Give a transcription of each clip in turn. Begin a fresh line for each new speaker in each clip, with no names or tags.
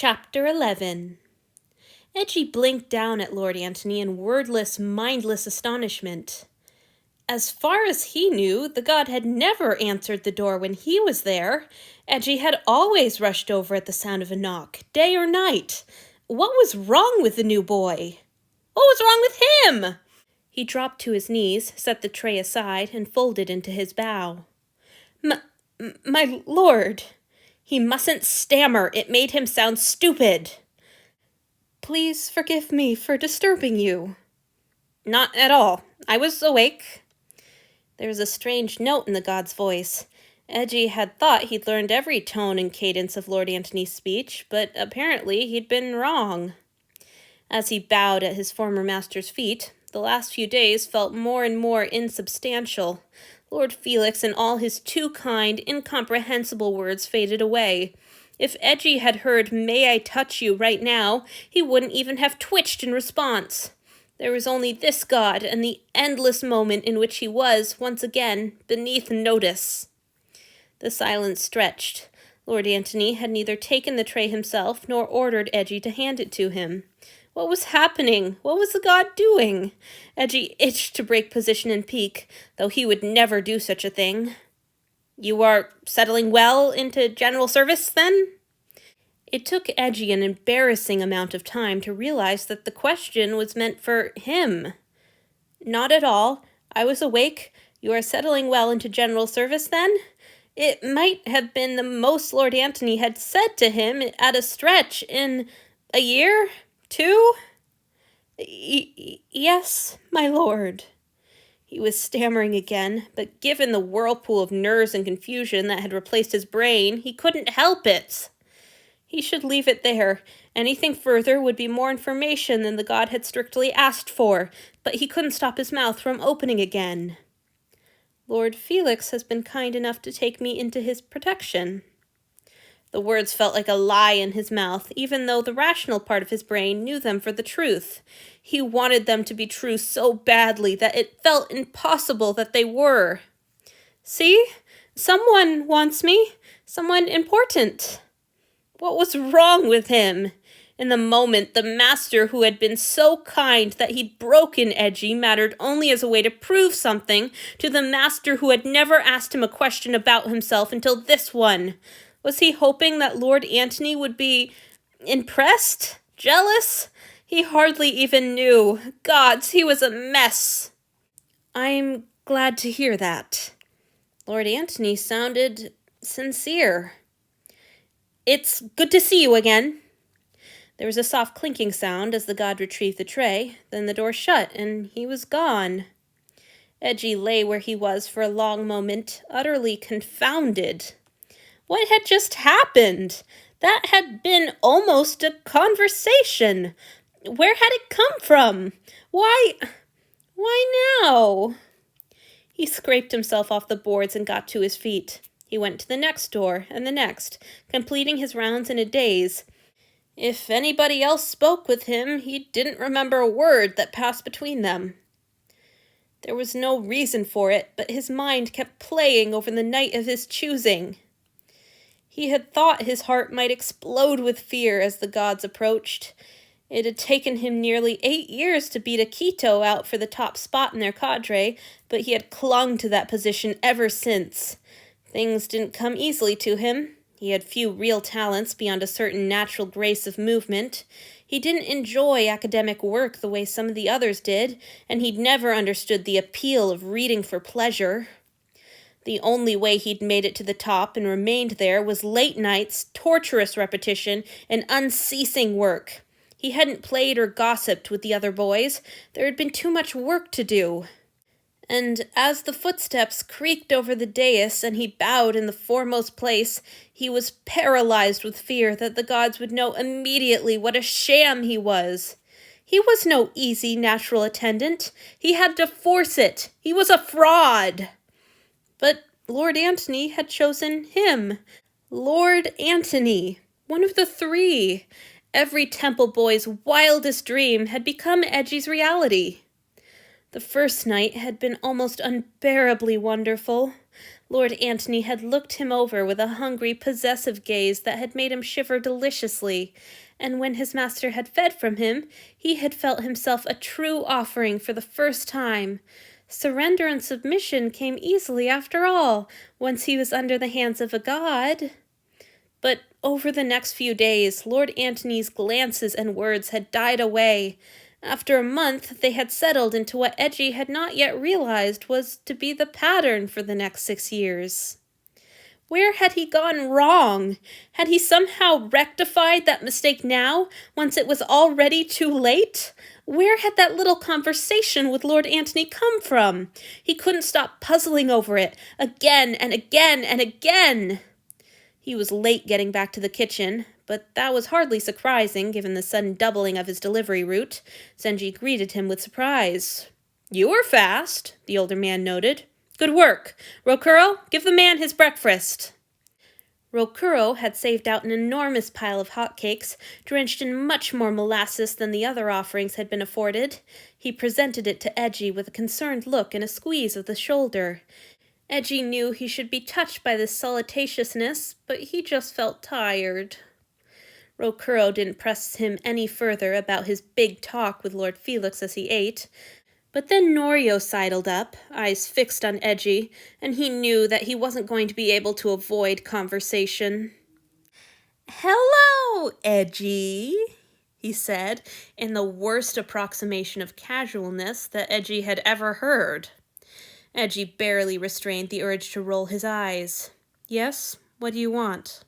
Chapter 11. Eiji blinked down at Lord Antony in wordless, mindless astonishment. As far as he knew, the god had never answered the door when he was there. Eiji had always rushed over at the sound of a knock, day or night. What was wrong with the new boy? What was wrong with him? He dropped to his knees, set the tray aside, and folded into his bow. My lord. He mustn't stammer. It made him sound stupid. Please forgive me for disturbing you. Not at all. I was awake. There was a strange note in the god's voice. Eiji had thought he'd learned every tone and cadence of Lord Antony's speech, but apparently he'd been wrong. As he bowed at his former master's feet, the last few days felt more and more insubstantial. Lord Felix and all his too kind, incomprehensible words faded away. If Eiji had heard, "May I touch you," right now, he wouldn't even have twitched in response. There was only this god and the endless moment in which he was, once again, beneath notice. The silence stretched. Lord Antony had neither taken the tray himself nor ordered Eiji to hand it to him. What was happening? What was the god doing? Eiji itched to break position and peek, though he would never do such a thing. You are settling well into general service, then? It took Eiji an embarrassing amount of time to realize that the question was meant for him. Not at all. I was awake. You are settling well into general service, then? It might have been the most Lord Antony had said to him at a stretch in a year? 2? Yes, my lord. He was stammering again, but given the whirlpool of nerves and confusion that had replaced his brain, he couldn't help it. He should leave it there. Anything further would be more information than the god had strictly asked for, but he couldn't stop his mouth from opening again. Lord Felix has been kind enough to take me into his protection. The words felt like a lie in his mouth, even though the rational part of his brain knew them for the truth. He wanted them to be true so badly that it felt impossible that they were. See? Someone wants me. Someone important. What was wrong with him? In the moment, the master who had been so kind that he'd broken Eiji mattered only as a way to prove something to the master who had never asked him a question about himself until this one. Was he hoping that Lord Antony would be impressed? Jealous? He hardly even knew. Gods, he was a mess. I'm glad to hear that. Lord Antony sounded sincere. It's good to see you again. There was a soft clinking sound as the god retrieved the tray, then the door shut, and he was gone. Eiji lay where he was for a long moment, utterly confounded. What had just happened? That had been almost a conversation. Where had it come from? Why now? He scraped himself off the boards and got to his feet. He went to the next door and the next, completing his rounds in a daze. If anybody else spoke with him, he didn't remember a word that passed between them. There was no reason for it, but his mind kept playing over the night of his choosing. He had thought his heart might explode with fear as the gods approached. It had taken him nearly 8 years to beat Akito out for the top spot in their cadre, but he had clung to that position ever since. Things didn't come easily to him. He had few real talents beyond a certain natural grace of movement. He didn't enjoy academic work the way some of the others did, and he'd never understood the appeal of reading for pleasure. The only way he'd made it to the top and remained there was late nights, torturous repetition, and unceasing work. He hadn't played or gossiped with the other boys. There had been too much work to do. And as the footsteps creaked over the dais and he bowed in the foremost place, he was paralyzed with fear that the gods would know immediately what a sham he was. He was no easy natural attendant. He had to force it. He was a fraud. But Lord Antony had chosen him. Lord Antony, one of the 3. Every temple boy's wildest dream had become Eiji's reality. The first night had been almost unbearably wonderful. Lord Antony had looked him over with a hungry, possessive gaze that had made him shiver deliciously, and when his master had fed from him, he had felt himself a true offering for the first time. Surrender and submission came easily after all, once he was under the hands of a god. But over the next few days, Lord Antony's glances and words had died away. After a month, they had settled into what Eiji had not yet realized was to be the pattern for the next 6 years. Where had he gone wrong? Had he somehow rectified that mistake now, once it was already too late? Where had that little conversation with Lord Antony come from? He couldn't stop puzzling over it, again and again and again. He was late getting back to the kitchen, but that was hardly surprising given the sudden doubling of his delivery route. Zenji greeted him with surprise. "You were fast," the older man noted. "Good work. Rokuro, give the man his breakfast." Rokuro had saved out an enormous pile of hotcakes, drenched in much more molasses than the other offerings had been afforded. He presented it to Eiji with a concerned look and a squeeze of the shoulder. Eiji knew he should be touched by this solicitousness, but he just felt tired. Rokuro didn't press him any further about his big talk with Lord Felix as he ate, but then Norio sidled up, eyes fixed on Eiji, and he knew that he wasn't going to be able to avoid conversation. "Hello, Eiji," he said, in the worst approximation of casualness that Eiji had ever heard. Eiji barely restrained the urge to roll his eyes. "Yes, what do you want?"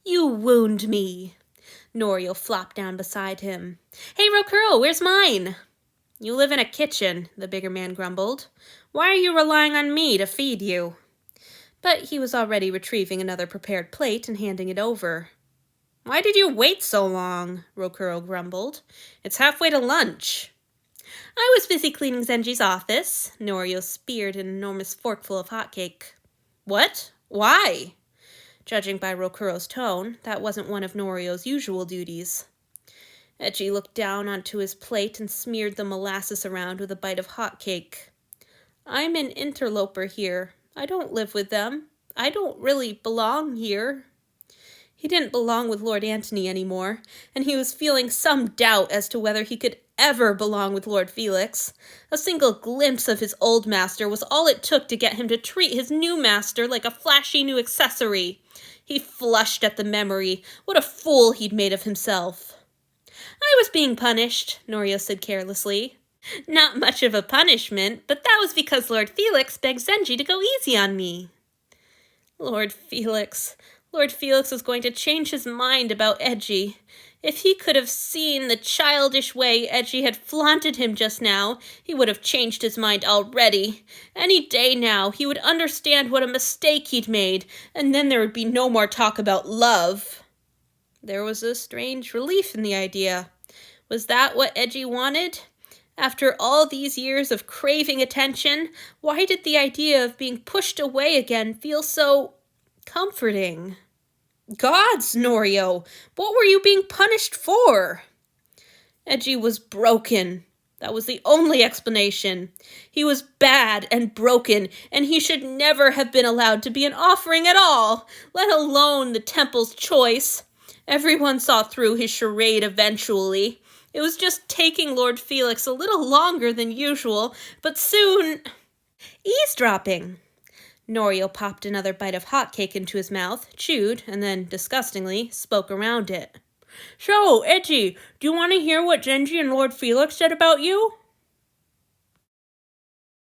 "You wound me." Norio flopped down beside him. "Hey, Rokuro, where's mine?" "You live in a kitchen," the bigger man grumbled. "Why are you relying on me to feed you?" But he was already retrieving another prepared plate and handing it over. "Why did you wait so long?" Rokuro grumbled. "It's halfway to lunch." "I was busy cleaning Zenji's office." Norio speared an enormous forkful of hotcake. "What? Why?" Judging by Rokuro's tone, that wasn't one of Norio's usual duties. Eiji looked down onto his plate and smeared the molasses around with a bite of hotcake. "I'm an interloper here. I don't live with them. I don't really belong here." He didn't belong with Lord Antony anymore, and he was feeling some doubt as to whether he could ever belong with Lord Felix. A single glimpse of his old master was all it took to get him to treat his new master like a flashy new accessory. He flushed at the memory. What a fool he'd made of himself. "I was being punished," Norio said carelessly. "Not much of a punishment, but that was because Lord Felix begged Zenji to go easy on me." Lord Felix was going to change his mind about Eiji. If he could have seen the childish way Eiji had flaunted him just now, he would have changed his mind already. Any day now, he would understand what a mistake he'd made, and then there would be no more talk about love. There was a strange relief in the idea. Was that what Eiji wanted? After all these years of craving attention, why did the idea of being pushed away again feel so comforting? "Gods, Norio, what were you being punished for?" Eiji was broken. That was the only explanation. He was bad and broken, and he should never have been allowed to be an offering at all, let alone the temple's choice. Everyone saw through his charade eventually. It was just taking Lord Felix a little longer than usual, but soon... Eavesdropping! Norio popped another bite of hotcake into his mouth, chewed, and then, disgustingly, spoke around it. "So, Eiji, do you want to hear what Zenji and Lord Felix said about you?"